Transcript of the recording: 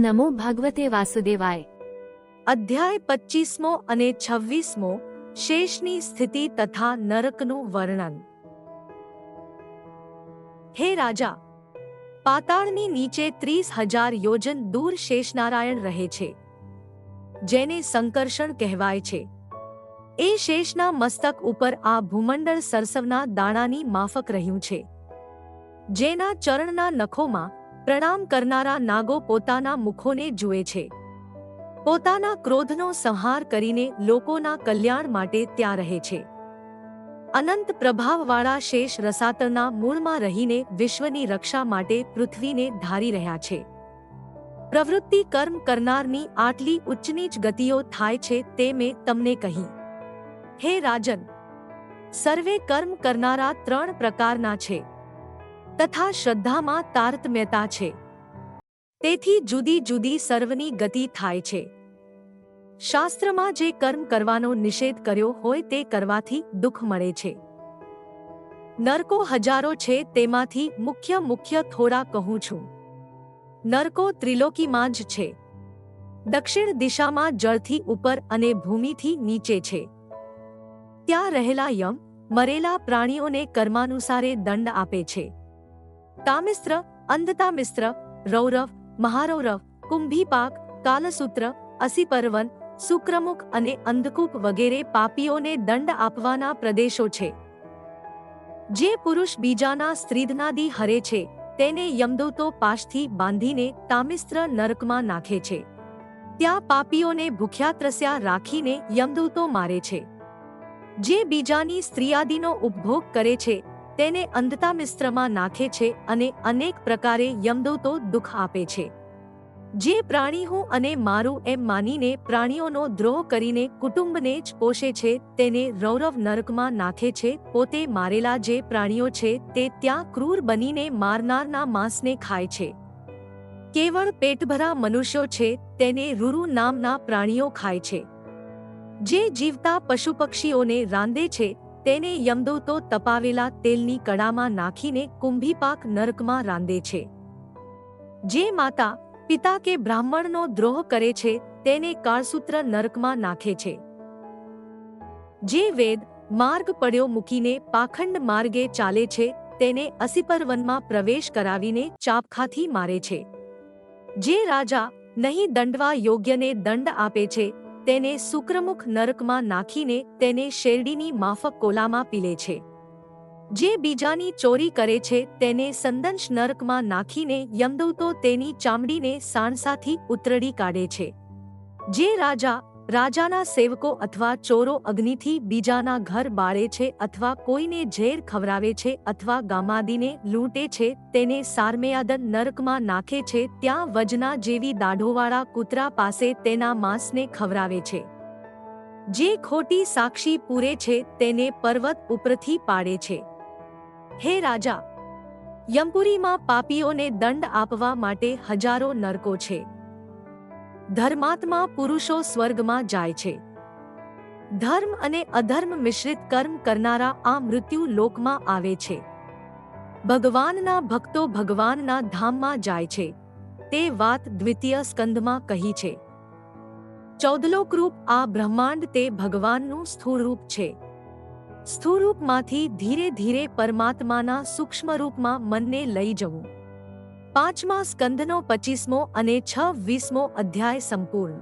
નમો ભગવતે વાસુદેવાય। અધ્યાય 25મો અને 26મો શેષની સ્થિતિ તથા નરકનું વર્ણન। હે રાજા, પાતાળની નીચે 30,000 યોજન દૂર શેષનારાયણ રહે છે, જેને સંકર્ષણ કહેવાય છે। એ શેષના મસ્તક ઉપર આ ભૂમંડળ સરસવના દાણાની માફક રહ્યું છે, જેના ચરણના નખોમાં પ્રણામ કરનારા નાગો પોતાના મુખોને જુએ છે। પોતાના ક્રોધનો સંહાર કરીને લોકોના કલ્યાણ માટે ત્યાં રહે છે। અનંત પ્રભાવવાળા શેષ રસાતળના મૂળમાં રહીને વિશ્વની રક્ષા માટે પૃથ્વીને ધારી રહ્યા છે। પ્રવૃત્તિ કર્મ કરનારની આટલી ઉચ્ચનીચ ગતિઓ થાય છે તે મેં તમને કહી। હે રાજન, સર્વે કર્મ કરનારા 3 પ્રકારના છે, તથા શ્રદ્ધામાં તારતમ્યતા છે, તેથી જુદી જુદી સર્વની ગતિ થાય છે। શાસ્ત્રમાં જે કર્મ કરવાનો નિષેધ કર્યો હોય તે કરવાથી દુઃખ મળે છે। નરકો હજારો છે, તેમાંથી મુખ્ય થોડા કહું છું। નરકો ત્રિલોકીમાં જ છે। દક્ષિણ દિશામાં જળથી ઉપર અને ભૂમિથી નીચે છે। ત્યાં રહેલા યમ મરેલા પ્રાણીઓને કર્માનુસારે દંડ આપે છે। તામિસ્ત્ર, અંધતામિસ્ત્ર, રૌરવ, મહારૌરવ, કુંભીપાક, કાલસૂત્ર, અસીપર્વન, શુક્રમુખ અને અંધકૂપ વગેરે પાપીઓને દંડ આપવાના પ્રદેશો છે। જે પુરુષ બીજાના સ્ત્રીધનાદિ હરે છે, તેને યમદૂતો પાશથી બાંધીને તામિસ્ત્ર નરકમાં નાખે છે। ત્યાં પાપીઓને ભૂખ્યા ત્રસ્યા રાખીને યમદૂતો મારે છે। જે બીજાની સ્ત્રીયાદિનો ઉપભોગ કરે છે, તેને અંધતામિસ્ત્રમાં નાખે છે અને અનેક પ્રકારે યમદૂતો દુઃખ આપે છે। જે પ્રાણી હું અને મારું એમ માનીને પ્રાણીઓનો દ્રોહ કરીને કુટુંબને જ પોષે છે, તેને રૌરવ નરકમાં નાખે છે। પોતે મારેલા જે પ્રાણીઓ છે તે ત્યાં ક્રૂર બનીને મારનારના માંસને ખાય છે। કેવળ પેટભરા મનુષ્યો છે, તેને રૂરુ નામના પ્રાણીઓ ખાય છે। જે જીવતા પશુપક્ષીઓને રાંધે છે, તેને યમદૂતો તપાવેલા તેલની કડામાં નાખીને કુંભીપાક નરકમાં રાંધે છે। જે માતા પિતા કે બ્રાહ્મણનો દ્રોહ કરે છે, તેને કાળસૂત્ર નરકમાં નાખે છે। જે વેદ માર્ગ પડ્યો મૂકીને પાખંડ માર્ગે ચાલે છે, તેને અસીપર્વનમાં પ્રવેશ કરાવીને ચાબખાથી મારે છે। જે રાજા નહીં દંડવા યોગ્યને દંડ આપે છે, તેને શુક્રમુખ નરકમાં નાખીને તેને શેરડીની માફક કોલામાં પીલે છે। જે બીજાની ચોરી કરે છે, તેને સંદંશ નરકમાં નાખીને યમદૂતો તેની ચામડીને સાણસાથી ઉતરડી કાઢે છે। જે રાજાના સેવકો અથવા ચોરો અગ્નિથી બીજાના ઘર બાળે છે, અથવા કોઈને ઝેર ખવરાવે છે, અથવા ગામાદીને લૂંટે છે, તેને સારમેયાદન નરકમાં નાખે છે। ત્યાં વજના જેવી દાઢોવાળા કૂતરા પાસે તેના માંસને ખવરાવે છે। જે ખોટી સાક્ષી પૂરે છે, તેને પર્વત ઉપરથી પાડે છે। હે રાજા, યમપુરીમાં પાપીઓને દંડ આપવા માટે હજારો નરકો છે। ધર્માત્મા પુરુષો સ્વર્ગમાં જાય છે। ધર્મ અને અધર્મ મિશ્રિત કર્મ કરનારા આ મૃત્યુ લોકમાં આવે છે। ભગવાનના ભક્તો ભગવાનના ધામમાં જાય છે, તે વાત દ્વિતીય સ્કંધમાં કહી છે। 14 લોકરૂપ આ બ્રહ્માંડ તે ભગવાનનું સ્થૂળરૂપ છે। સ્થૂળરૂપમાંથી ધીરે ધીરે પરમાત્માના સૂક્ષ્મરૂપમાં મનને લઈ જવું। 5મા સ્કંધનો 25મો અને 26મો અધ્યાય સંપૂર્ણ।